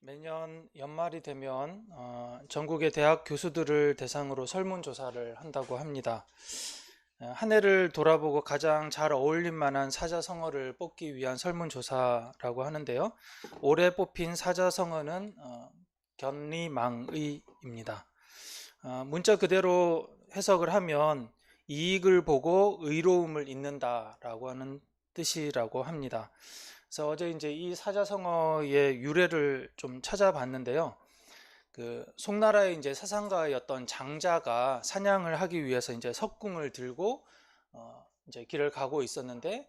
매년 연말이 되면 전국의 대학 교수들을 대상으로 설문조사를 한다고 합니다. 한 해를 돌아보고 가장 잘 어울릴 만한 사자성어를 뽑기 위한 설문조사라고 하는데요. 올해 뽑힌 사자성어는 견리망의입니다. 문자 그대로 해석을 하면 이익을 보고 의로움을 잇는다라고 하는 뜻이라고 합니다. 그래서 어제 이제 이 사자성어의 유래를 좀 찾아봤는데요. 그 송나라의 이제 사상가였던 장자가 사냥을 하기 위해서 이제 석궁을 들고 이제 길을 가고 있었는데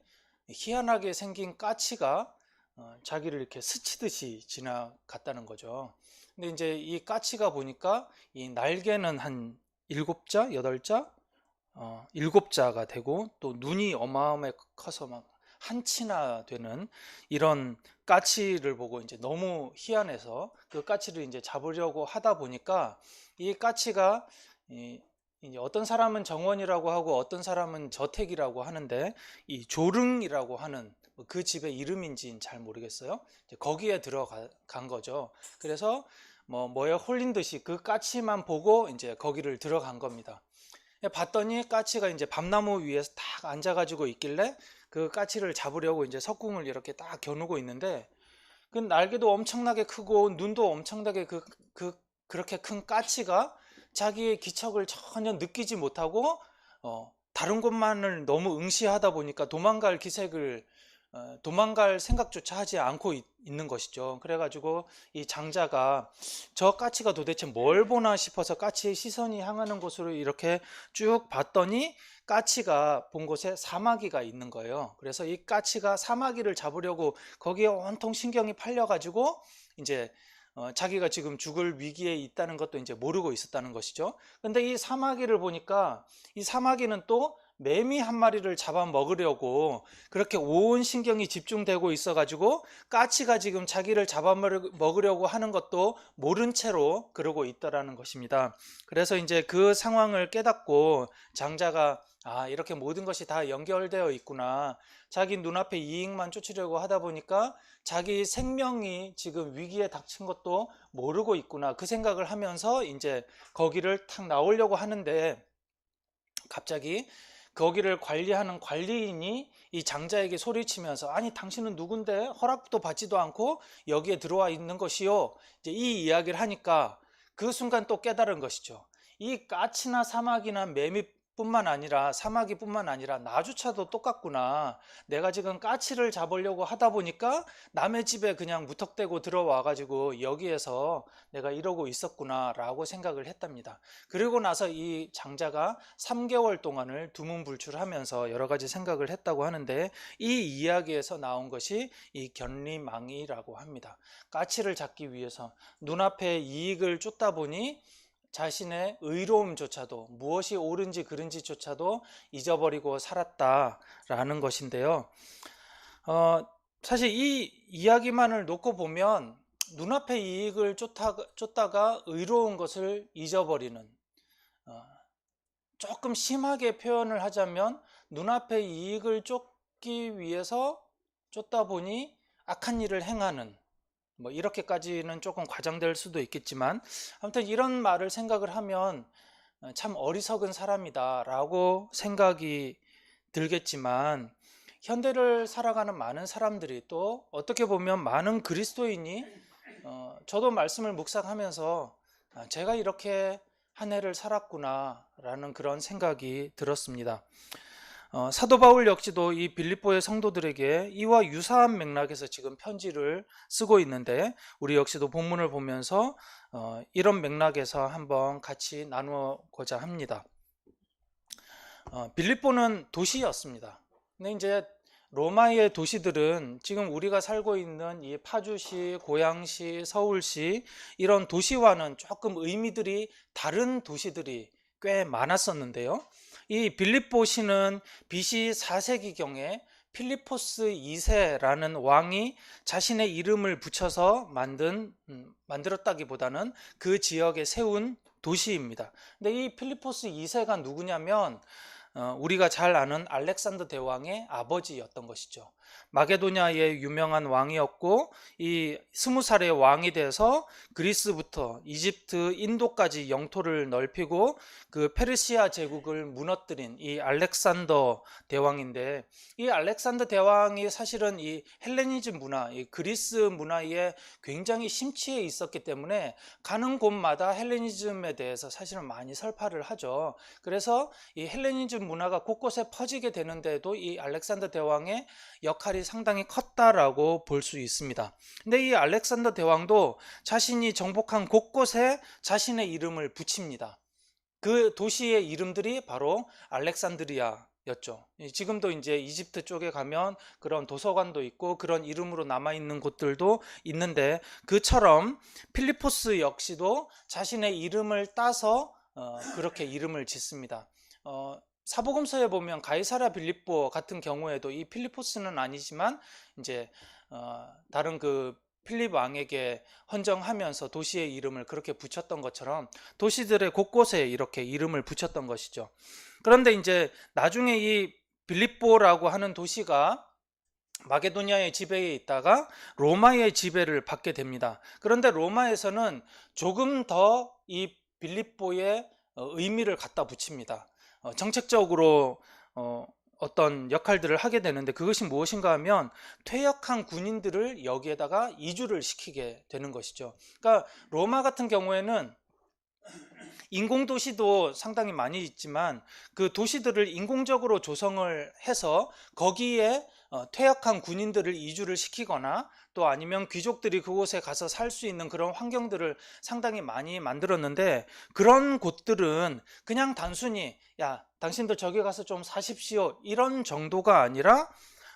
희한하게 생긴 까치가 자기를 이렇게 스치듯이 지나갔다는 거죠. 근데 이제 이 까치가 보니까 이 날개는 한 7자, 8자, 7자가 되고 또 눈이 어마어마하게 커서 막 한치나 되는 이런 까치를 보고 이제 너무 희한해서 그 까치를 이제 잡으려고 하다 보니까 이 까치가 이제 어떤 사람은 정원이라고 하고 어떤 사람은 저택이라고 하는데 이 조릉이라고 하는 그 집의 이름인지는 잘 모르겠어요. 이제 거기에 들어간 거죠. 그래서 뭐에 홀린 듯이 그 까치만 보고 이제 거기를 들어간 겁니다. 봤더니 까치가 이제 밤나무 위에서 딱 앉아가지고 있길래 그 까치를 잡으려고 이제 석궁을 이렇게 딱 겨누고 있는데 그 날개도 엄청나게 크고 눈도 엄청나게 그렇게 큰 까치가 자기의 기척을 전혀 느끼지 못하고 다른 곳만을 너무 응시하다 보니까 도망갈 생각조차 하지 않고 있는 것이죠. 그래가지고 이 장자가 저 까치가 도대체 뭘 보나 싶어서 까치의 시선이 향하는 곳으로 이렇게 쭉 봤더니 까치가 본 곳에 사마귀가 있는 거예요. 그래서 이 까치가 사마귀를 잡으려고 거기에 온통 신경이 팔려가지고 이제 자기가 지금 죽을 위기에 있다는 것도 이제 모르고 있었다는 것이죠. 근데 이 사마귀를 보니까 이 사마귀는 또 매미 한 마리를 잡아 먹으려고 그렇게 온 신경이 집중되고 있어가지고 까치가 지금 자기를 잡아 먹으려고 하는 것도 모른 채로 그러고 있더라는 것입니다. 그래서 이제 그 상황을 깨닫고 장자가 이렇게 모든 것이 다 연결되어 있구나. 자기 눈앞에 이익만 쫓으려고 하다 보니까 자기 생명이 지금 위기에 닥친 것도 모르고 있구나. 그 생각을 하면서 이제 거기를 탁 나오려고 하는데 갑자기 거기를 관리하는 관리인이 이 장자에게 소리치면서 아니 당신은 누군데 허락도 받지도 않고 여기에 들어와 있는 것이요. 이제 이 이야기를 하니까 그 순간 또 깨달은 것이죠. 이 까치나 사마귀나 매미뿐만 아니라 사마귀뿐만 아니라 나조차도 똑같구나. 내가 지금 까치를 잡으려고 하다 보니까 남의 집에 그냥 무턱대고 들어와 가지고 여기에서 내가 이러고 있었구나 라고 생각을 했답니다. 그리고 나서 이 장자가 3개월 동안을 두문불출하면서 여러 가지 생각을 했다고 하는데 이 이야기에서 나온 것이 이 견리망이라고 합니다. 까치를 잡기 위해서 눈앞에 이익을 쫓다 보니 자신의 의로움조차도 무엇이 옳은지 그른지조차도 잊어버리고 살았다라는 것인데요. 사실 이 이야기만을 놓고 보면 눈앞의 이익을 쫓다가 의로운 것을 잊어버리는, 조금 심하게 표현을 하자면 눈앞의 이익을 쫓기 위해서 쫓다 보니 악한 일을 행하는, 이렇게까지는 조금 과장될 수도 있겠지만 아무튼 이런 말을 생각을 하면 참 어리석은 사람이다 라고 생각이 들겠지만 현대를 살아가는 많은 사람들이 또 어떻게 보면 많은 그리스도인이 저도 말씀을 묵상하면서 제가 이렇게 한 해를 살았구나 라는 그런 생각이 들었습니다. 사도 바울 역시도 이 빌립보의 성도들에게 이와 유사한 맥락에서 지금 편지를 쓰고 있는데 우리 역시도 본문을 보면서 이런 맥락에서 한번 같이 나누고자 합니다. 빌립보는 도시였습니다. 근데 이제 로마의 도시들은 지금 우리가 살고 있는 이 파주시, 고양시, 서울시 이런 도시와는 조금 의미들이 다른 도시들이 꽤 많았었는데요. 이 빌립보시는 BC 4세기경에 필리포스 2세라는 왕이 자신의 이름을 붙여서 만들었다기보다는 그 지역에 세운 도시입니다. 근데 이 필리포스 2세가 누구냐면 우리가 잘 아는 알렉산더 대왕의 아버지였던 것이죠. 마게도냐의 유명한 왕이었고, 이 20살의 왕이 돼서 그리스부터 이집트, 인도까지 영토를 넓히고 그 페르시아 제국을 무너뜨린 이 알렉산더 대왕인데, 이 알렉산더 대왕이 사실은 이 헬레니즘 문화, 이 그리스 문화에 굉장히 심취해 있었기 때문에 가는 곳마다 헬레니즘에 대해서 사실은 많이 설파를 하죠. 그래서 이 헬레니즘 문화가 곳곳에 퍼지게 되는데도 이 알렉산더 대왕의 역할이 상당히 컸다라고 볼 수 있습니다. 근데 이 알렉산더 대왕도 자신이 정복한 곳곳에 자신의 이름을 붙입니다. 그 도시의 이름들이 바로 알렉산드리아였죠. 지금도 이제 이집트 쪽에 가면 그런 도서관도 있고 그런 이름으로 남아있는 곳들도 있는데, 그처럼 필리포스 역시도 자신의 이름을 따서 그렇게 이름을 짓습니다. 사복음서에 보면 가이사랴 빌립보 같은 경우에도 이 필리포스는 아니지만 이제 다른 그 필립 왕에게 헌정하면서 도시의 이름을 그렇게 붙였던 것처럼 도시들의 곳곳에 이렇게 이름을 붙였던 것이죠. 그런데 이제 나중에 이 빌립보라고 하는 도시가 마게도냐의 지배에 있다가 로마의 지배를 받게 됩니다. 그런데 로마에서는 조금 더 이 빌립보에 의미를 갖다 붙입니다. 정책적으로 어떤 역할들을 하게 되는데, 그것이 무엇인가 하면 퇴역한 군인들을 여기에다가 이주를 시키게 되는 것이죠. 그러니까 로마 같은 경우에는 인공도시도 상당히 많이 있지만 그 도시들을 인공적으로 조성을 해서 거기에 퇴역한 군인들을 이주를 시키거나 또 아니면 귀족들이 그곳에 가서 살 수 있는 그런 환경들을 상당히 많이 만들었는데, 그런 곳들은 그냥 단순히 야 당신들 저기 가서 좀 사십시오 이런 정도가 아니라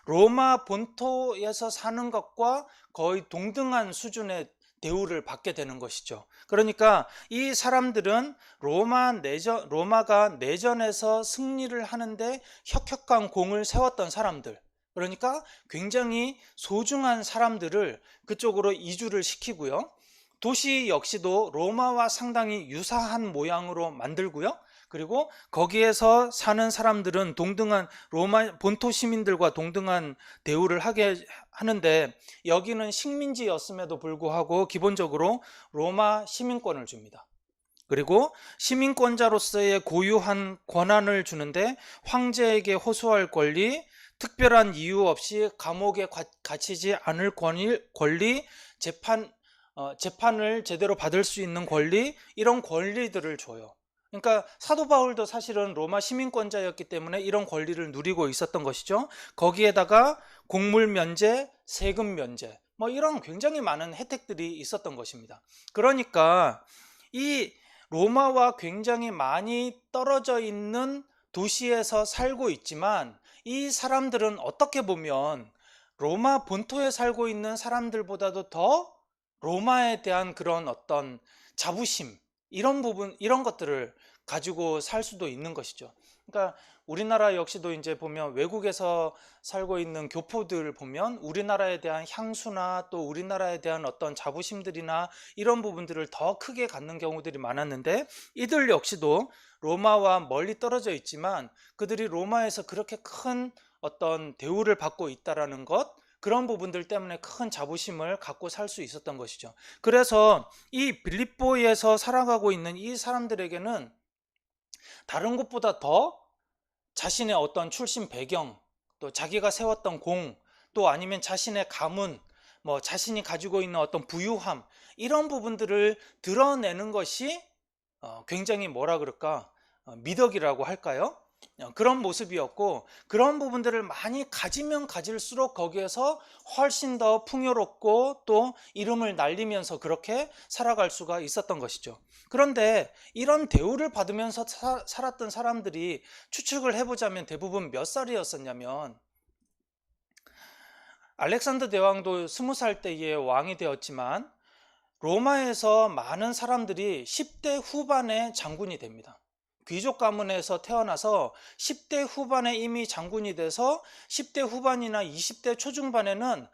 로마 본토에서 사는 것과 거의 동등한 수준의 대우를 받게 되는 것이죠. 그러니까 이 사람들은 로마가 내전에서 승리를 하는데 혁혁한 공을 세웠던 사람들, 그러니까 굉장히 소중한 사람들을 그쪽으로 이주를 시키고요. 도시 역시도 로마와 상당히 유사한 모양으로 만들고요. 그리고 거기에서 사는 사람들은 동등한 로마 본토 시민들과 동등한 대우를 하게 하는데, 여기는 식민지였음에도 불구하고 기본적으로 로마 시민권을 줍니다. 그리고 시민권자로서의 고유한 권한을 주는데, 황제에게 호소할 권리, 특별한 이유 없이 감옥에 갇히지 않을 권리, 재판을 제대로 받을 수 있는 권리, 이런 권리들을 줘요. 그러니까 사도 바울도 사실은 로마 시민권자였기 때문에 이런 권리를 누리고 있었던 것이죠. 거기에다가 곡물 면제, 세금 면제, 뭐 이런 굉장히 많은 혜택들이 있었던 것입니다. 그러니까 이 로마와 굉장히 많이 떨어져 있는 도시에서 살고 있지만, 이 사람들은 어떻게 보면 로마 본토에 살고 있는 사람들보다도 더 로마에 대한 그런 어떤 자부심, 이런 부분, 이런 것들을 가지고 살 수도 있는 것이죠. 그러니까 우리나라 역시도 이제 보면 외국에서 살고 있는 교포들 보면 우리나라에 대한 향수나 또 우리나라에 대한 어떤 자부심들이나 이런 부분들을 더 크게 갖는 경우들이 많았는데, 이들 역시도 로마와 멀리 떨어져 있지만 그들이 로마에서 그렇게 큰 어떤 대우를 받고 있다라는 것, 그런 부분들 때문에 큰 자부심을 갖고 살 수 있었던 것이죠. 그래서 이 빌립보에서 살아가고 있는 이 사람들에게는 다른 곳보다 더 자신의 어떤 출신 배경, 또 자기가 세웠던 공, 또 아니면 자신의 가문, 뭐 자신이 가지고 있는 어떤 부유함, 이런 부분들을 드러내는 것이 굉장히 뭐라 그럴까, 미덕이라고 할까요? 그런 모습이었고, 그런 부분들을 많이 가지면 가질수록 거기에서 훨씬 더 풍요롭고 또 이름을 날리면서 그렇게 살아갈 수가 있었던 것이죠. 그런데 이런 대우를 받으면서 살았던 사람들이 추측을 해보자면 대부분 몇 살이었었냐면, 알렉산더 대왕도 20살 때에 왕이 되었지만 로마에서 많은 사람들이 10대 후반에 장군이 됩니다. 귀족 가문에서 태어나서 10대 후반에 이미 장군이 돼서 10대 후반이나 20대 초중반에는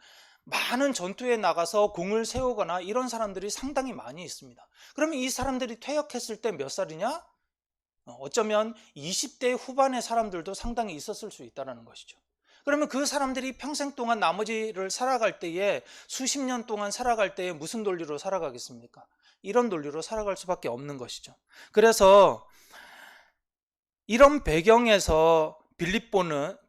많은 전투에 나가서 공을 세우거나 이런 사람들이 상당히 많이 있습니다. 그러면 이 사람들이 퇴역했을 때 몇 살이냐? 어쩌면 20대 후반의 사람들도 상당히 있었을 수 있다는 것이죠. 그러면 그 사람들이 평생 동안 나머지를 살아갈 때에 수십 년 동안 살아갈 때에 무슨 논리로 살아가겠습니까? 이런 논리로 살아갈 수밖에 없는 것이죠. 그래서 이런 배경에서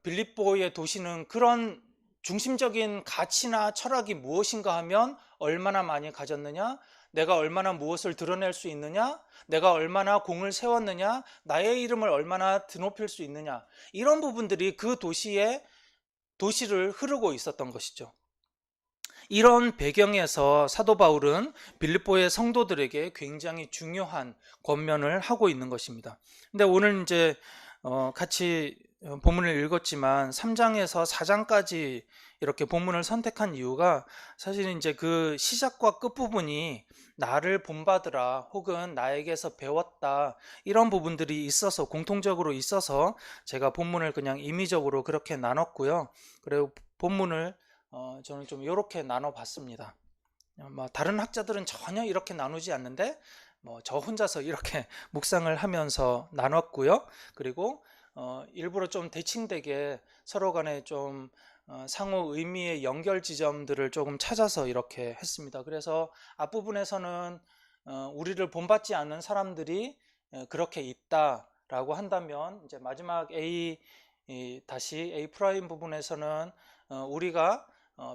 빌립보의 도시는 그런 중심적인 가치나 철학이 무엇인가 하면 얼마나 많이 가졌느냐, 내가 얼마나 무엇을 드러낼 수 있느냐, 내가 얼마나 공을 세웠느냐, 나의 이름을 얼마나 드높일 수 있느냐, 이런 부분들이 그 도시를 흐르고 있었던 것이죠. 이런 배경에서 사도 바울은 빌립보의 성도들에게 굉장히 중요한 권면을 하고 있는 것입니다. 근데 오늘 이제 같이 본문을 읽었지만 3장에서 4장까지 이렇게 본문을 선택한 이유가 사실은 이제 그 시작과 끝부분이 나를 본받으라 혹은 나에게서 배웠다 이런 부분들이 있어서 공통적으로 있어서 제가 본문을 그냥 임의적으로 그렇게 나눴고요. 그리고 본문을 저는 좀 이렇게 나눠봤습니다. 다른 학자들은 전혀 이렇게 나누지 않는데 저 혼자서 이렇게 묵상을 하면서 나눴고요. 그리고 일부러 좀 대칭되게 서로 간에 좀 상호 의미의 연결 지점들을 조금 찾아서 이렇게 했습니다. 그래서 앞부분에서는 우리를 본받지 않는 사람들이 그렇게 있다라고 한다면 이제 마지막 다시 A 프라임 부분에서는 우리가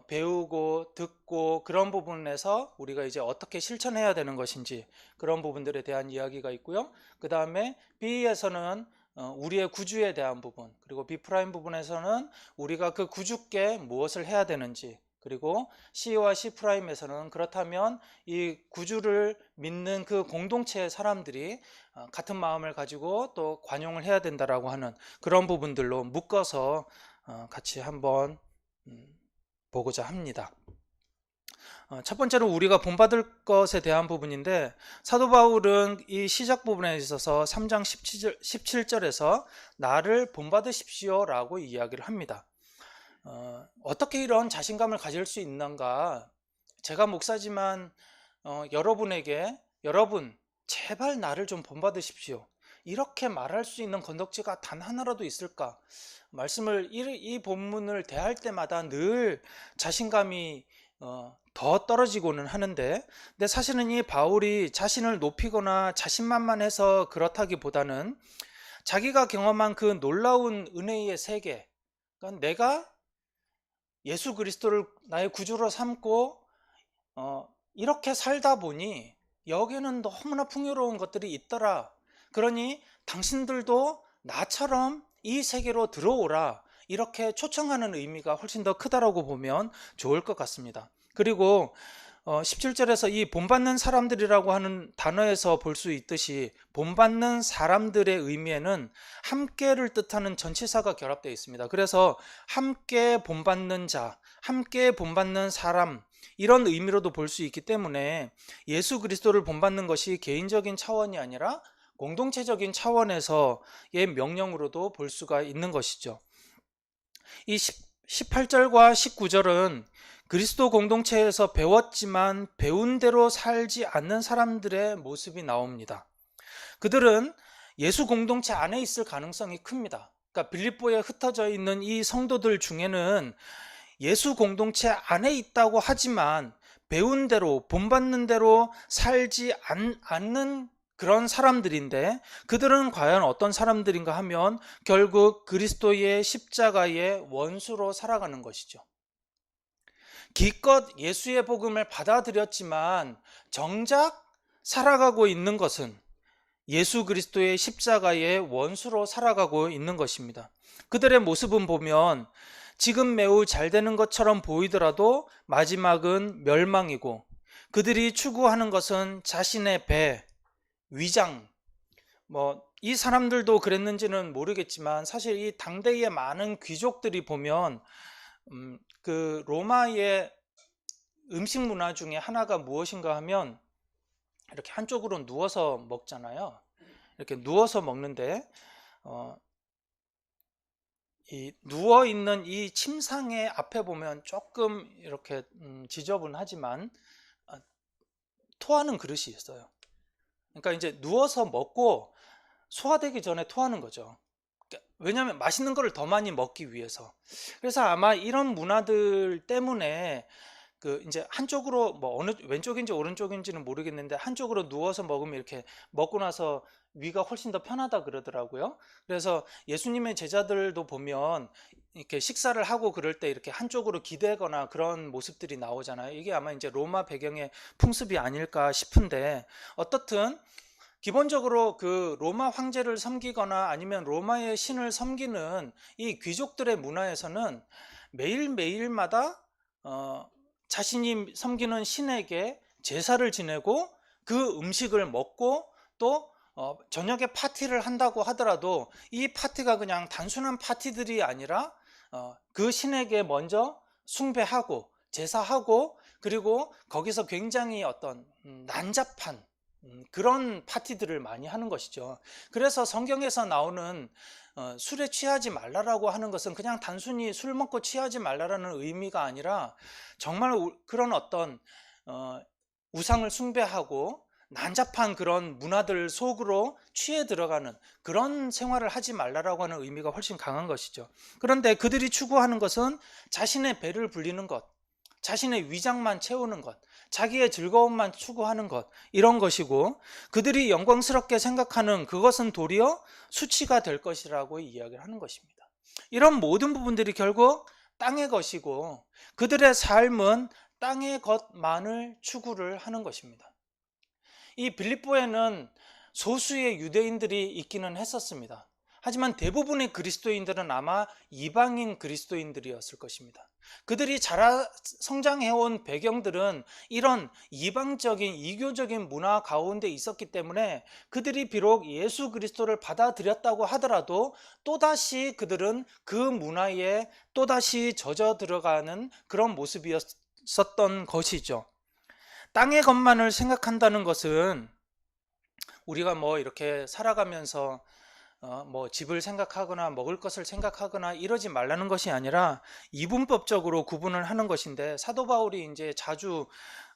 배우고 듣고 그런 부분에서 우리가 이제 어떻게 실천해야 되는 것인지 그런 부분들에 대한 이야기가 있고요. 그 다음에 B에서는 우리의 구주에 대한 부분, 그리고 B 프라임 부분에서는 우리가 그 구주께 무엇을 해야 되는지, 그리고 C와 C 프라임에서는 그렇다면 이 구주를 믿는 그 공동체의 사람들이 같은 마음을 가지고 또 관용을 해야 된다라고 하는 그런 부분들로 묶어서 같이 한번 보고자 합니다. 첫 번째로 우리가 본받을 것에 대한 부분인데 사도 바울은 이 시작 부분에 있어서 3장 17절에서 나를 본받으십시오 라고 이야기를 합니다. 어떻게 이런 자신감을 가질 수 있는가? 제가 목사지만 여러분에게 여러분 제발 나를 좀 본받으십시오 이렇게 말할 수 있는 건덕지가 단 하나라도 있을까? 말씀을 이 본문을 대할 때마다 늘 자신감이 더 떨어지고는 하는데 근데 사실은 이 바울이 자신을 높이거나 자신만만해서 그렇다기보다는 자기가 경험한 그 놀라운 은혜의 세계, 그러니까 내가 예수 그리스도를 나의 구주로 삼고 이렇게 살다 보니 여기에는 너무나 풍요로운 것들이 있더라. 그러니 당신들도 나처럼 이 세계로 들어오라. 이렇게 초청하는 의미가 훨씬 더 크다라고 보면 좋을 것 같습니다. 그리고 17절에서 이 본받는 사람들이라고 하는 단어에서 볼 수 있듯이 본받는 사람들의 의미에는 함께를 뜻하는 전치사가 결합되어 있습니다. 그래서 함께 본받는 자, 함께 본받는 사람 이런 의미로도 볼 수 있기 때문에 예수 그리스도를 본받는 것이 개인적인 차원이 아니라 공동체적인 차원에서의 명령으로도 볼 수가 있는 것이죠. 이 18절과 19절은 그리스도 공동체에서 배웠지만 배운 대로 살지 않는 사람들의 모습이 나옵니다. 그들은 예수 공동체 안에 있을 가능성이 큽니다. 그러니까 빌립보에 흩어져 있는 이 성도들 중에는 예수 공동체 안에 있다고 하지만 배운 대로 본받는 대로 살지 않는 그런 사람들인데 그들은 과연 어떤 사람들인가 하면 결국 그리스도의 십자가의 원수로 살아가는 것이죠. 기껏 예수의 복음을 받아들였지만 정작 살아가고 있는 것은 예수 그리스도의 십자가의 원수로 살아가고 있는 것입니다. 그들의 모습은 보면 지금 매우 잘 되는 것처럼 보이더라도 마지막은 멸망이고 그들이 추구하는 것은 자신의 배, 위장, 이 사람들도 그랬는지는 모르겠지만 사실 이 당대의 많은 귀족들이 보면 그 로마의 음식 문화 중에 하나가 무엇인가 하면 이렇게 한쪽으로 누워서 먹잖아요. 이렇게 누워서 먹는데 이 누워 있는 이 침상의 앞에 보면 조금 이렇게 지저분하지만 토하는 그릇이 있어요. 그러니까 이제 누워서 먹고 소화되기 전에 토하는 거죠. 왜냐하면 맛있는 거를 더 많이 먹기 위해서. 그래서 아마 이런 문화들 때문에 그 이제 한쪽으로 뭐 어느 왼쪽인지 오른쪽인지는 모르겠는데 한쪽으로 누워서 먹으면 이렇게 먹고 나서 위가 훨씬 더 편하다 그러더라고요. 그래서 예수님의 제자들도 보면 이렇게 식사를 하고 그럴 때 이렇게 한쪽으로 기대거나 그런 모습들이 나오잖아요. 이게 아마 이제 로마 배경의 풍습이 아닐까 싶은데, 어떻든 기본적으로 그 로마 황제를 섬기거나 아니면 로마의 신을 섬기는 이 귀족들의 문화에서는 매일매일마다 자신이 섬기는 신에게 제사를 지내고 그 음식을 먹고 또 저녁에 파티를 한다고 하더라도 이 파티가 그냥 단순한 파티들이 아니라 그 신에게 먼저 숭배하고 제사하고, 그리고 거기서 굉장히 어떤 난잡한 그런 파티들을 많이 하는 것이죠. 그래서 성경에서 나오는 술에 취하지 말라라고 하는 것은 그냥 단순히 술 먹고 취하지 말라라는 의미가 아니라 정말 그런 어떤 우상을 숭배하고 난잡한 그런 문화들 속으로 취해 들어가는 그런 생활을 하지 말라라고 하는 의미가 훨씬 강한 것이죠. 그런데 그들이 추구하는 것은 자신의 배를 불리는 것, 자신의 위장만 채우는 것, 자기의 즐거움만 추구하는 것, 이런 것이고, 그들이 영광스럽게 생각하는 그것은 도리어 수치가 될 것이라고 이야기를 하는 것입니다. 이런 모든 부분들이 결국 땅의 것이고, 그들의 삶은 땅의 것만을 추구를 하는 것입니다. 이 빌립보에는 소수의 유대인들이 있기는 했었습니다. 하지만 대부분의 그리스도인들은 아마 이방인 그리스도인들이었을 것입니다. 그들이 성장해온 배경들은 이런 이방적인 이교적인 문화 가운데 있었기 때문에 그들이 비록 예수 그리스도를 받아들였다고 하더라도 또다시 그들은 그 문화에 또다시 젖어 들어가는 그런 모습이었었던 것이죠. 땅의 것만을 생각한다는 것은 우리가 뭐 이렇게 살아가면서 뭐 집을 생각하거나 먹을 것을 생각하거나 이러지 말라는 것이 아니라 이분법적으로 구분을 하는 것인데, 사도 바울이 이제 자주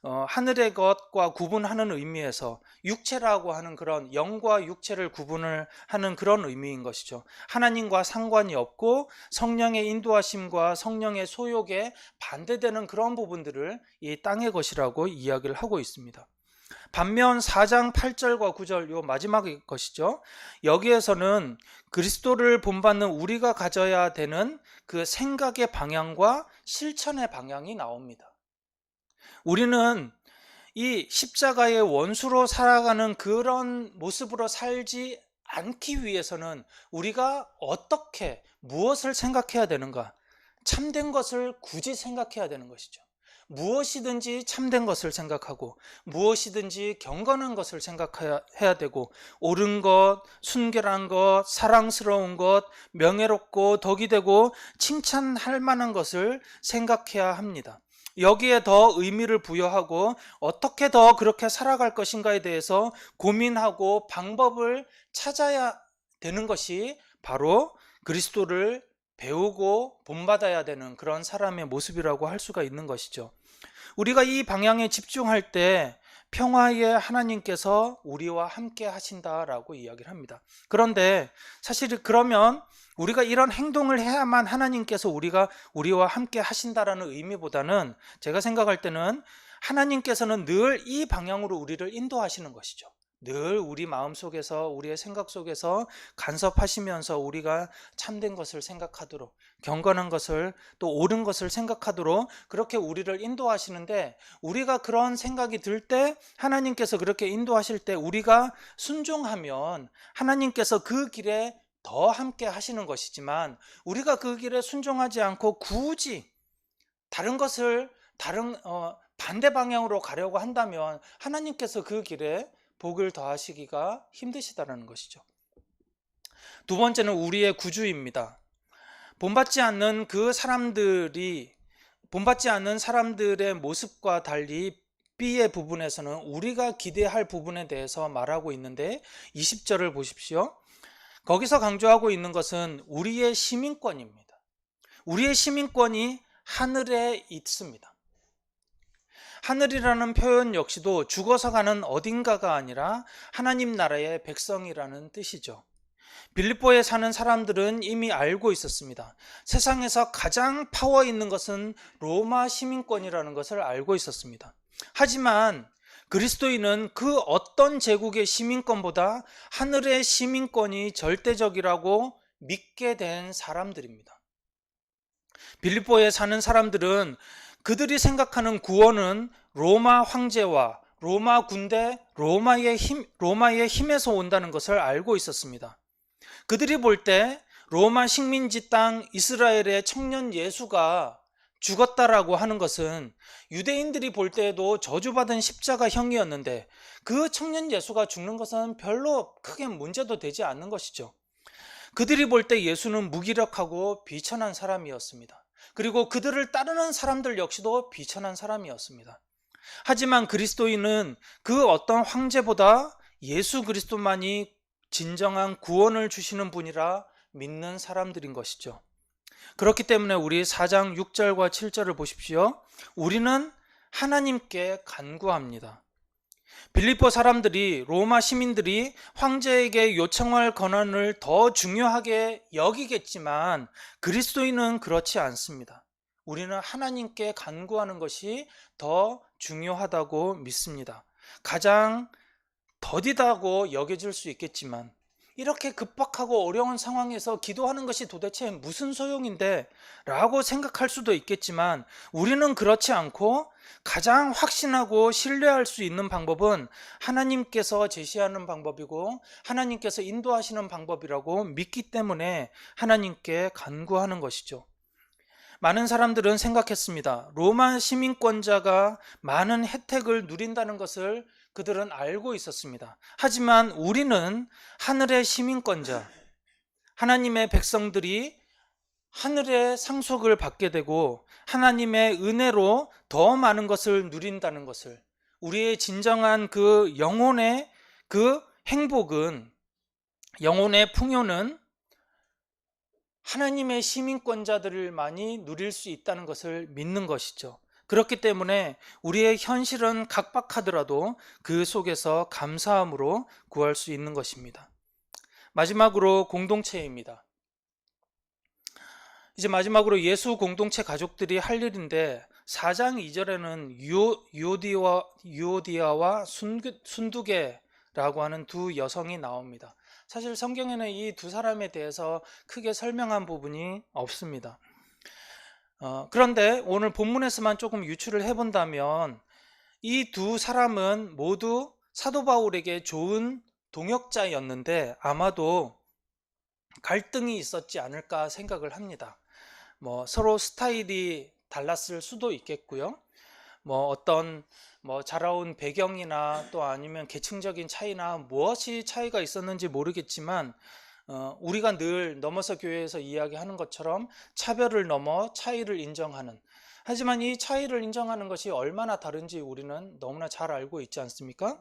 하늘의 것과 구분하는 의미에서 육체라고 하는 그런 영과 육체를 구분을 하는 그런 의미인 것이죠. 하나님과 상관이 없고 성령의 인도하심과 성령의 소욕에 반대되는 그런 부분들을 이 땅의 것이라고 이야기를 하고 있습니다. 반면 4장 8절과 9절, 요 마지막 것이죠. 여기에서는 그리스도를 본받는 우리가 가져야 되는 그 생각의 방향과 실천의 방향이 나옵니다. 우리는 이 십자가의 원수로 살아가는 그런 모습으로 살지 않기 위해서는 우리가 어떻게 무엇을 생각해야 되는가? 참된 것을 굳이 생각해야 되는 것이죠. 무엇이든지 참된 것을 생각하고 무엇이든지 경건한 것을 생각해야 되고, 옳은 것, 순결한 것, 사랑스러운 것, 명예롭고 덕이 되고 칭찬할 만한 것을 생각해야 합니다. 여기에 더 의미를 부여하고 어떻게 더 그렇게 살아갈 것인가에 대해서 고민하고 방법을 찾아야 되는 것이 바로 그리스도를 배우고 본받아야 되는 그런 사람의 모습이라고 할 수가 있는 것이죠. 우리가 이 방향에 집중할 때 평화의 하나님께서 우리와 함께 하신다라고 이야기를 합니다. 그런데 사실 그러면 우리가 이런 행동을 해야만 하나님께서 우리와 함께 하신다라는 의미보다는, 제가 생각할 때는 하나님께서는 늘 이 방향으로 우리를 인도하시는 것이죠. 늘 우리 마음속에서, 우리의 생각 속에서 간섭하시면서 우리가 참된 것을 생각하도록, 경건한 것을, 또 옳은 것을 생각하도록 그렇게 우리를 인도하시는데, 우리가 그런 생각이 들 때, 하나님께서 그렇게 인도하실 때 우리가 순종하면 하나님께서 그 길에 더 함께 하시는 것이지만, 우리가 그 길에 순종하지 않고 굳이 다른 반대 방향으로 가려고 한다면 하나님께서 그 길에 복을 더하시기가 힘드시다는 것이죠. 두 번째는 우리의 구주입니다. 본받지 않는 사람들의 모습과 달리 B의 부분에서는 우리가 기대할 부분에 대해서 말하고 있는데, 20절을 보십시오. 거기서 강조하고 있는 것은 우리의 시민권입니다. 우리의 시민권이 하늘에 있습니다. 하늘이라는 표현 역시도 죽어서 가는 어딘가가 아니라 하나님 나라의 백성이라는 뜻이죠. 빌립보에 사는 사람들은 이미 알고 있었습니다. 세상에서 가장 파워 있는 것은 로마 시민권이라는 것을 알고 있었습니다. 하지만 그리스도인은 그 어떤 제국의 시민권보다 하늘의 시민권이 절대적이라고 믿게 된 사람들입니다. 빌립보에 사는 사람들은 그들이 생각하는 구원은 로마 황제와 로마 군대, 로마의 힘에서 온다는 것을 알고 있었습니다. 그들이 볼 때 로마 식민지 땅 이스라엘의 청년 예수가 죽었다라고 하는 것은 유대인들이 볼 때에도 저주받은 십자가형이었는데 그 청년 예수가 죽는 것은 별로 크게 문제도 되지 않는 것이죠. 그들이 볼 때 예수는 무기력하고 비천한 사람이었습니다. 그리고 그들을 따르는 사람들 역시도 비천한 사람이었습니다. 하지만 그리스도인은 그 어떤 황제보다 예수 그리스도만이 진정한 구원을 주시는 분이라 믿는 사람들인 것이죠. 그렇기 때문에 우리 4장 6절과 7절을 보십시오. 우리는 하나님께 간구합니다. 빌립보 사람들이, 로마 시민들이 황제에게 요청할 권한을 더 중요하게 여기겠지만 그리스도인은 그렇지 않습니다. 우리는 하나님께 간구하는 것이 더 중요하다고 믿습니다. 가장 더디다고 여겨질 수 있겠지만 이렇게 급박하고 어려운 상황에서 기도하는 것이 도대체 무슨 소용인데? 라고 생각할 수도 있겠지만 우리는 그렇지 않고 가장 확신하고 신뢰할 수 있는 방법은 하나님께서 제시하는 방법이고 하나님께서 인도하시는 방법이라고 믿기 때문에 하나님께 간구하는 것이죠. 많은 사람들은 생각했습니다. 로마 시민권자가 많은 혜택을 누린다는 것을 그들은 알고 있었습니다. 하지만 우리는 하늘의 시민권자, 하나님의 백성들이 하늘의 상속을 받게 되고 하나님의 은혜로 더 많은 것을 누린다는 것을, 우리의 진정한 그 영혼의 그 행복은, 영혼의 풍요는 하나님의 시민권자들만이 누릴 수 있다는 것을 믿는 것이죠. 그렇기 때문에 우리의 현실은 각박하더라도 그 속에서 감사함으로 구할 수 있는 것입니다. 마지막으로 공동체입니다. 이제 마지막으로 예수 공동체 가족들이 할 일인데 4장 2절에는 유오디아와 순두계라고 하는 두 여성이 나옵니다. 사실 성경에는 이 두 사람에 대해서 크게 설명한 부분이 없습니다. 그런데 오늘 본문에서만 조금 유추를 해본다면 이 두 사람은 모두 사도 바울에게 좋은 동역자였는데 아마도 갈등이 있었지 않을까 생각을 합니다. 서로 스타일이 달랐을 수도 있겠고요. 어떤 자라온 배경이나 또 아니면 계층적인 차이나 무엇이 차이가 있었는지 모르겠지만 우리가 늘 넘어서 교회에서 이야기하는 것처럼 차별을 넘어 차이를 인정하는, 하지만 이 차이를 인정하는 것이 얼마나 다른지 우리는 너무나 잘 알고 있지 않습니까?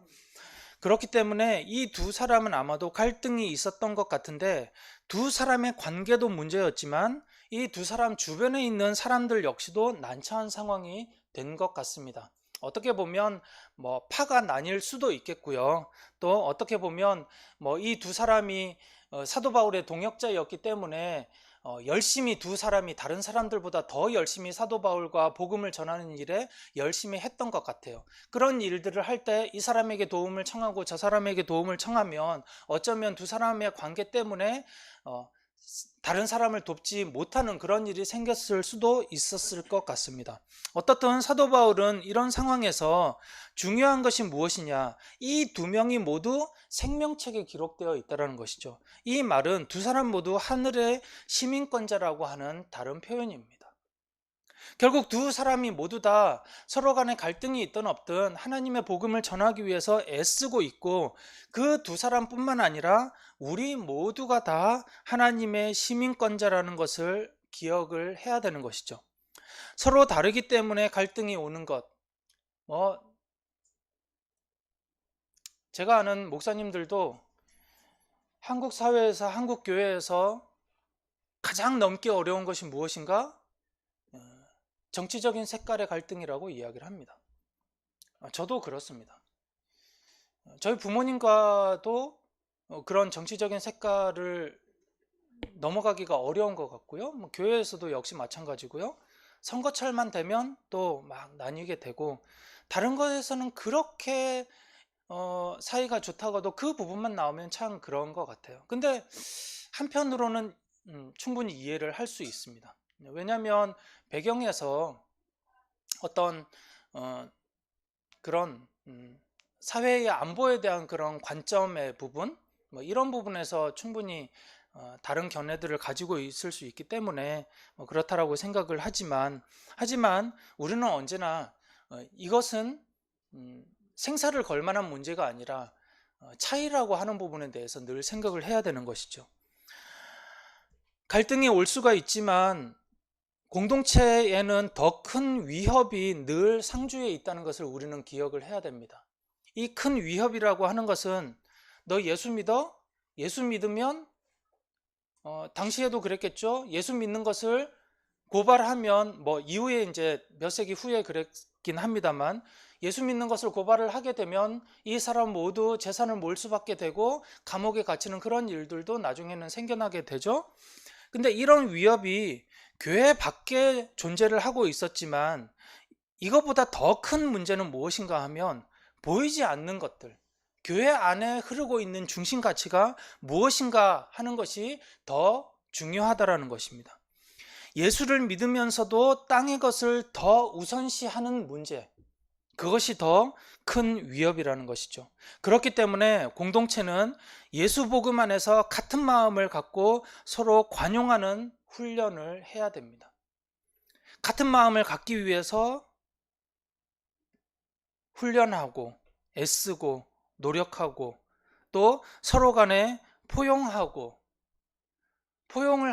그렇기 때문에 이 두 사람은 아마도 갈등이 있었던 것 같은데 두 사람의 관계도 문제였지만 이 두 사람 주변에 있는 사람들 역시도 난처한 상황이 된 것 같습니다. 어떻게 보면 파가 나뉠 수도 있겠고요. 또 어떻게 보면 이 두 사람이 사도 바울의 동역자였기 때문에 열심히 두 사람이 다른 사람들보다 더 열심히 사도 바울과 복음을 전하는 일에 열심히 했던 것 같아요. 그런 일들을 할 때 이 사람에게 도움을 청하고 저 사람에게 도움을 청하면 어쩌면 두 사람의 관계 때문에 다른 사람을 돕지 못하는 그런 일이 생겼을 수도 있었을 것 같습니다. 어떻든 사도 바울은 이런 상황에서 중요한 것이 무엇이냐, 이 두 명이 모두 생명책에 기록되어 있다는 것이죠. 이 말은 두 사람 모두 하늘의 시민권자라고 하는 다른 표현입니다. 결국 두 사람이 모두 다 서로 간에 갈등이 있든 없든 하나님의 복음을 전하기 위해서 애쓰고 있고 그 두 사람뿐만 아니라 우리 모두가 다 하나님의 시민권자라는 것을 기억을 해야 되는 것이죠. 서로 다르기 때문에 갈등이 오는 것, 제가 아는 목사님들도 한국 사회에서, 한국 교회에서 가장 넘기 어려운 것이 무엇인가? 정치적인 색깔의 갈등이라고 이야기를 합니다. 저도 그렇습니다. 저희 부모님과도 그런 정치적인 색깔을 넘어가기가 어려운 것 같고요. 뭐 교회에서도 역시 마찬가지고요. 선거철만 되면 또 막 나뉘게 되고, 다른 것에서는 그렇게 사이가 좋다고도 그 부분만 나오면 참 그런 것 같아요. 근데 한편으로는 충분히 이해를 할 수 있습니다. 왜냐하면 배경에서 어떤 그런 사회의 안보에 대한 그런 관점의 부분, 뭐 이런 부분에서 충분히 다른 견해들을 가지고 있을 수 있기 때문에 그렇다라고 생각을 하지만 우리는 언제나 이것은 생사를 걸 만한 문제가 아니라 차이라고 하는 부분에 대해서 늘 생각을 해야 되는 것이죠. 갈등이 올 수가 있지만 공동체에는 더 큰 위협이 늘 상주에 있다는 것을 우리는 기억을 해야 됩니다. 이 큰 위협이라고 하는 것은, 너 예수 믿어? 예수 믿으면 당시에도 그랬겠죠. 예수 믿는 것을 고발하면, 뭐 이후에 이제 몇 세기 후에 그랬긴 합니다만, 예수 믿는 것을 고발을 하게 되면 이 사람 모두 재산을 몰 수밖에 되고 감옥에 갇히는 그런 일들도 나중에는 생겨나게 되죠. 근데 이런 위협이 교회 밖에 존재를 하고 있었지만, 이것보다 더 큰 문제는 무엇인가 하면 보이지 않는 것들, 교회 안에 흐르고 있는 중심 가치가 무엇인가 하는 것이 더 중요하다라는 것입니다. 예수를 믿으면서도 땅의 것을 더 우선시하는 문제, 그것이 더 큰 위협이라는 것이죠. 그렇기 때문에 공동체는 예수 복음 안에서 같은 마음을 갖고 서로 관용하는 훈련을 해야 됩니다. 같은 마음을 갖기 위해서 훈련하고 애쓰고 노력하고, 또 서로 간에 포용을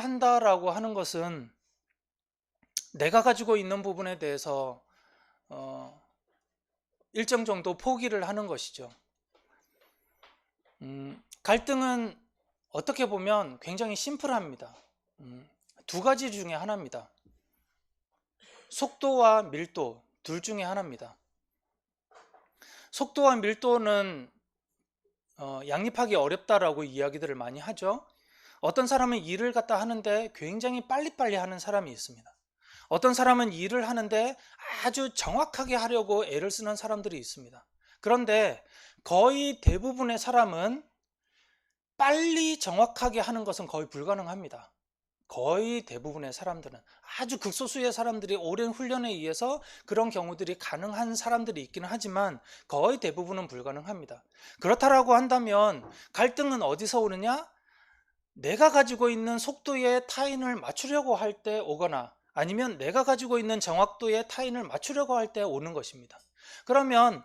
한다라고 하는 것은 내가 가지고 있는 부분에 대해서 일정 정도 포기를 하는 것이죠. 갈등은 어떻게 보면 굉장히 심플합니다. 두 가지 중에 하나입니다. 속도와 밀도, 둘 중에 하나입니다. 속도와 밀도는 양립하기 어렵다라고 이야기들을 많이 하죠. 어떤 사람은 일을 갖다 하는데 굉장히 빨리빨리 하는 사람이 있습니다. 어떤 사람은 일을 하는데 아주 정확하게 하려고 애를 쓰는 사람들이 있습니다. 그런데 거의 대부분의 사람은 빨리 정확하게 하는 것은 거의 불가능합니다. 거의 대부분의 사람들은, 아주 극소수의 사람들이 오랜 훈련에 의해서 그런 경우들이 가능한 사람들이 있기는 하지만 거의 대부분은 불가능합니다. 그렇다라고 한다면 갈등은 어디서 오느냐? 내가 가지고 있는 속도의 타인을 맞추려고 할 때 오거나, 아니면 내가 가지고 있는 정확도의 타인을 맞추려고 할 때 오는 것입니다. 그러면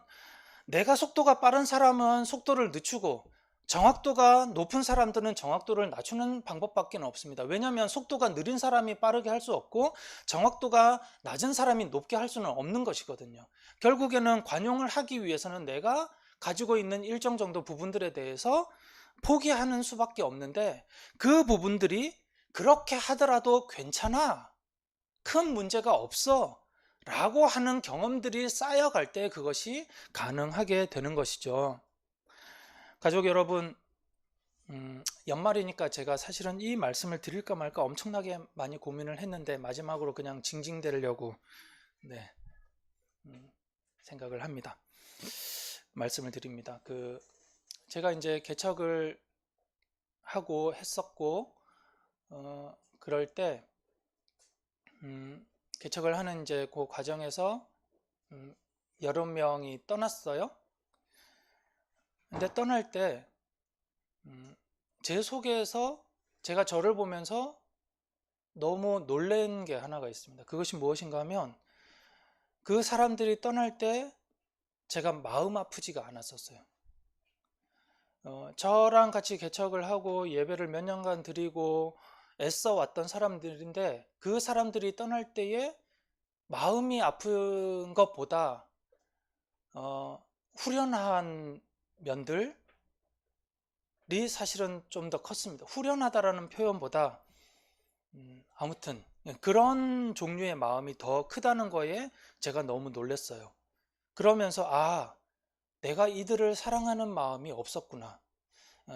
내가 속도가 빠른 사람은 속도를 늦추고, 정확도가 높은 사람들은 정확도를 낮추는 방법밖에 없습니다. 왜냐하면 속도가 느린 사람이 빠르게 할 수 없고 정확도가 낮은 사람이 높게 할 수는 없는 것이거든요. 결국에는 관용을 하기 위해서는 내가 가지고 있는 일정 정도 부분들에 대해서 포기하는 수밖에 없는데, 그 부분들이 그렇게 하더라도 괜찮아, 큰 문제가 없어 라고 하는 경험들이 쌓여갈 때 그것이 가능하게 되는 것이죠. 가족 여러분, 연말이니까 제가 사실은 이 말씀을 드릴까 말까 엄청나게 많이 고민을 했는데 마지막으로 그냥 징징대려고 생각을 합니다. 말씀을 드립니다. 제가 이제 개척을 하고 했었고, 그럴 때 개척을 하는 이제 그 과정에서 여러 명이 떠났어요. 근데 떠날 때 제 속에서 제가 저를 보면서 너무 놀란 게 하나가 있습니다. 그것이 무엇인가 하면, 그 사람들이 떠날 때 제가 마음 아프지가 않았었어요. 저랑 같이 개척을 하고 예배를 몇 년간 드리고 애써 왔던 사람들인데, 그 사람들이 떠날 때에 마음이 아픈 것보다 후련한 면들이 사실은 좀 더 컸습니다. 후련하다라는 표현보다 아무튼 그런 종류의 마음이 더 크다는 거에 제가 너무 놀랐어요. 그러면서 내가 이들을 사랑하는 마음이 없었구나.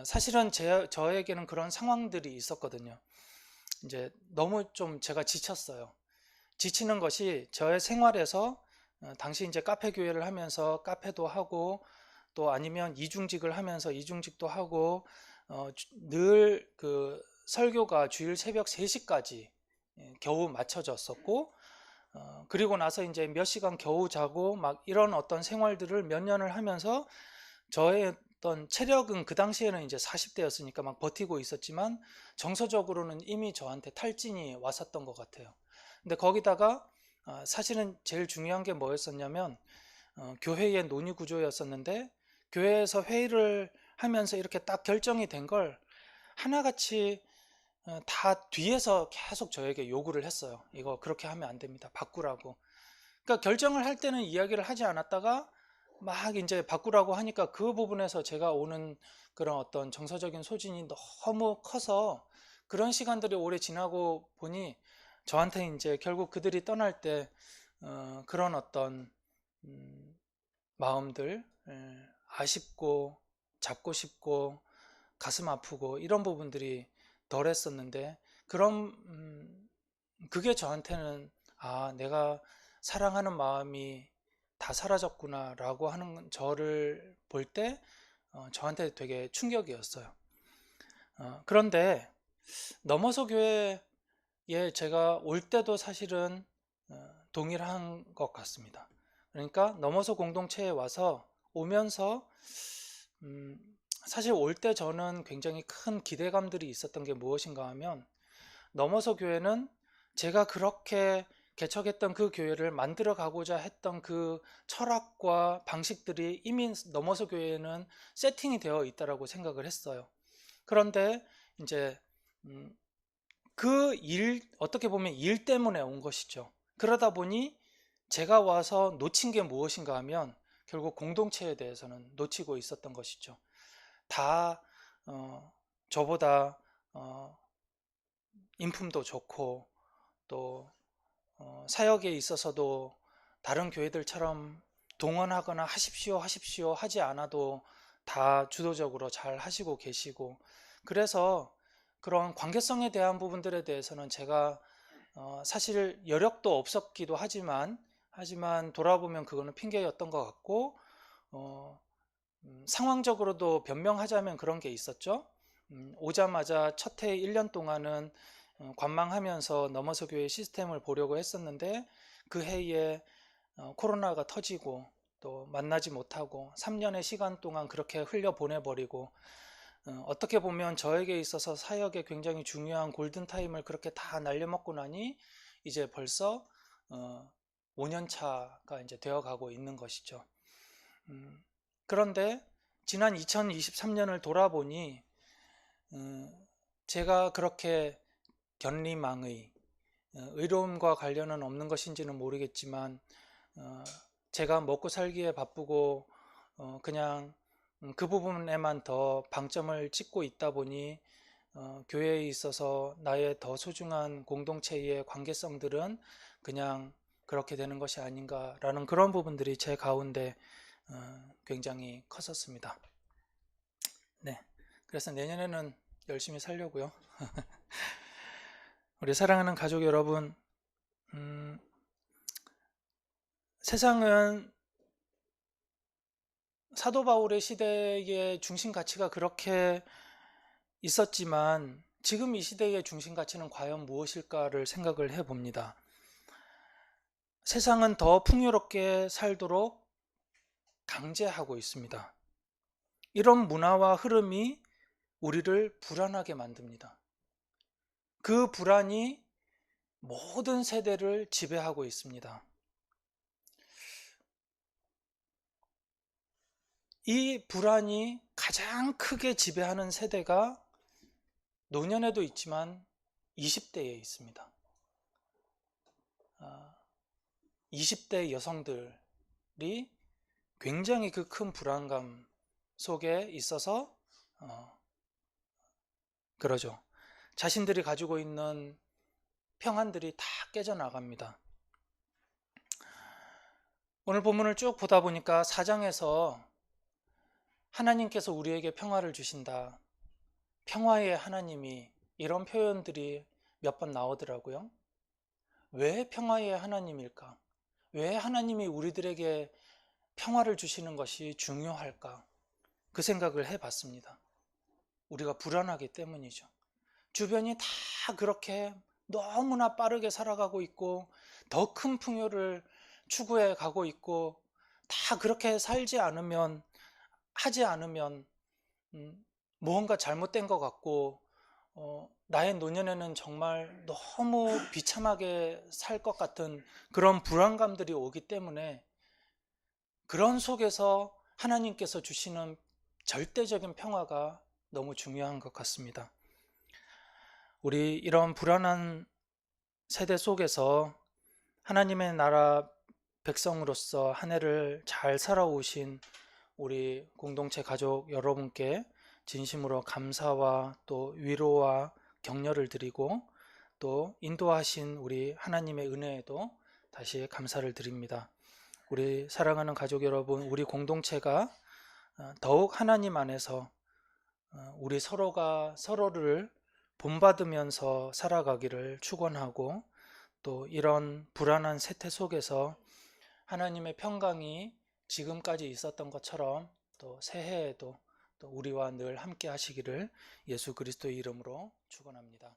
사실은 저에게는 그런 상황들이 있었거든요. 이제 너무 좀 제가 지쳤어요. 지치는 것이 저의 생활에서 당시 이제 카페 교회를 하면서 카페도 하고 또 아니면 이중직을 하면서 이중직도 하고 늘 그 설교가 주일 새벽 3시까지 겨우 맞춰졌었고 그리고 나서 이제 몇 시간 겨우 자고 막 이런 어떤 생활들을 몇 년을 하면서 저의 어떤 체력은 그 당시에는 이제 40대였으니까 막 버티고 있었지만 정서적으로는 이미 저한테 탈진이 왔었던 것 같아요. 근데 거기다가 사실은 제일 중요한 게 뭐였었냐면 교회의 논의 구조였었는데 교회에서 회의를 하면서 이렇게 딱 결정이 된 걸 하나같이 다 뒤에서 계속 저에게 요구를 했어요. 이거 그렇게 하면 안 됩니다. 바꾸라고. 그러니까 결정을 할 때는 이야기를 하지 않았다가 막 이제 바꾸라고 하니까 그 부분에서 제가 오는 그런 어떤 정서적인 소진이 너무 커서 그런 시간들이 오래 지나고 보니 저한테 이제 결국 그들이 떠날 때 그런 어떤 음, 마음들 아쉽고 잡고 싶고 가슴 아프고 이런 부분들이 덜 했었는데 그런 그게 저한테는 내가 사랑하는 마음이 다 사라졌구나 라고 하는 저를 볼 때 저한테 되게 충격이었어요. 그런데 넘어서 교회에 제가 올 때도 사실은 동일한 것 같습니다. 그러니까 넘어서 공동체에 와서 오면서 음, 사실 올 때 저는 굉장히 큰 기대감들이 있었던 게 무엇인가 하면 넘어서 교회는 제가 그렇게 개척했던 그 교회를 만들어 가고자 했던 그 철학과 방식들이 이미 넘어서 교회에는 세팅이 되어 있다라고 생각을 했어요. 그런데 이제 그 어떻게 보면 일 때문에 온 것이죠. 그러다 보니 제가 와서 놓친 게 무엇인가 하면 결국 공동체에 대해서는 놓치고 있었던 것이죠. 다 저보다 인품도 좋고 또 사역에 있어서도 다른 교회들처럼 동원하거나 하십시오 하십시오 하지 않아도 다 주도적으로 잘 하시고 계시고 그래서 그런 관계성에 대한 부분들에 대해서는 제가 사실 여력도 없었기도 하지만 돌아보면 그거는 핑계였던 것 같고 상황적으로도 변명하자면 그런 게 있었죠. 오자마자 첫 해 1년 동안은 관망하면서 넘어서 교회 시스템을 보려고 했었는데 그 해에 코로나가 터지고 또 만나지 못하고 3년의 시간 동안 그렇게 흘려보내버리고 어떻게 보면 저에게 있어서 사역에 굉장히 중요한 골든타임을 그렇게 다 날려먹고 나니 이제 벌써 5년 차가 이제 되어가고 있는 것이죠. 그런데 지난 2023년을 돌아보니 제가 그렇게 견리망의 의로움과 관련은 없는 것인지는 모르겠지만 제가 먹고 살기에 바쁘고 그냥 그 부분에만 더 방점을 찍고 있다 보니 교회에 있어서 나의 더 소중한 공동체의 관계성들은 그냥 그렇게 되는 것이 아닌가라는 그런 부분들이 제 가운데 굉장히 컸었습니다. 네, 그래서 내년에는 열심히 살려고요. 우리 사랑하는 가족 여러분, 세상은 사도 바울의 시대의 중심 가치가 그렇게 있었지만 지금 이 시대의 중심 가치는 과연 무엇일까를 생각을 해봅니다. 세상은 더 풍요롭게 살도록 강제하고 있습니다. 이런 문화와 흐름이 우리를 불안하게 만듭니다. 그 불안이 모든 세대를 지배하고 있습니다. 이 불안이 가장 크게 지배하는 세대가 노년에도 있지만 20대에 있습니다. 20대 여성들이 굉장히 그 큰 불안감 속에 있어서 그러죠. 자신들이 가지고 있는 평안들이 다 깨져나갑니다. 오늘 본문을 쭉 보다 보니까 4장에서 하나님께서 우리에게 평화를 주신다. 평화의 하나님이, 이런 표현들이 몇 번 나오더라고요. 왜 평화의 하나님일까? 왜 하나님이 우리들에게 평화를 주시는 것이 중요할까? 그 생각을 해봤습니다. 우리가 불안하기 때문이죠. 주변이 다 그렇게 너무나 빠르게 살아가고 있고, 더 큰 풍요를 추구해 가고 있고, 다 그렇게 살지 않으면, 하지 않으면 무언가 잘못된 것 같고, 나의 노년에는 정말 너무 비참하게 살 것 같은 그런 불안감들이 오기 때문에, 그런 속에서 하나님께서 주시는 절대적인 평화가 너무 중요한 것 같습니다. 우리 이런 불안한 세대 속에서 하나님의 나라 백성으로서 한 해를 잘 살아오신 우리 공동체 가족 여러분께 진심으로 감사와 또 위로와 격려를 드리고, 또 인도하신 우리 하나님의 은혜에도 다시 감사를 드립니다. 우리 사랑하는 가족 여러분, 우리 공동체가 더욱 하나님 안에서 우리 서로가 서로를 본받으면서 살아가기를 축원하고, 또 이런 불안한 세태 속에서 하나님의 평강이 지금까지 있었던 것처럼 또 새해에도 또 우리와 늘 함께 하시기를 예수 그리스도의 이름으로 축원합니다.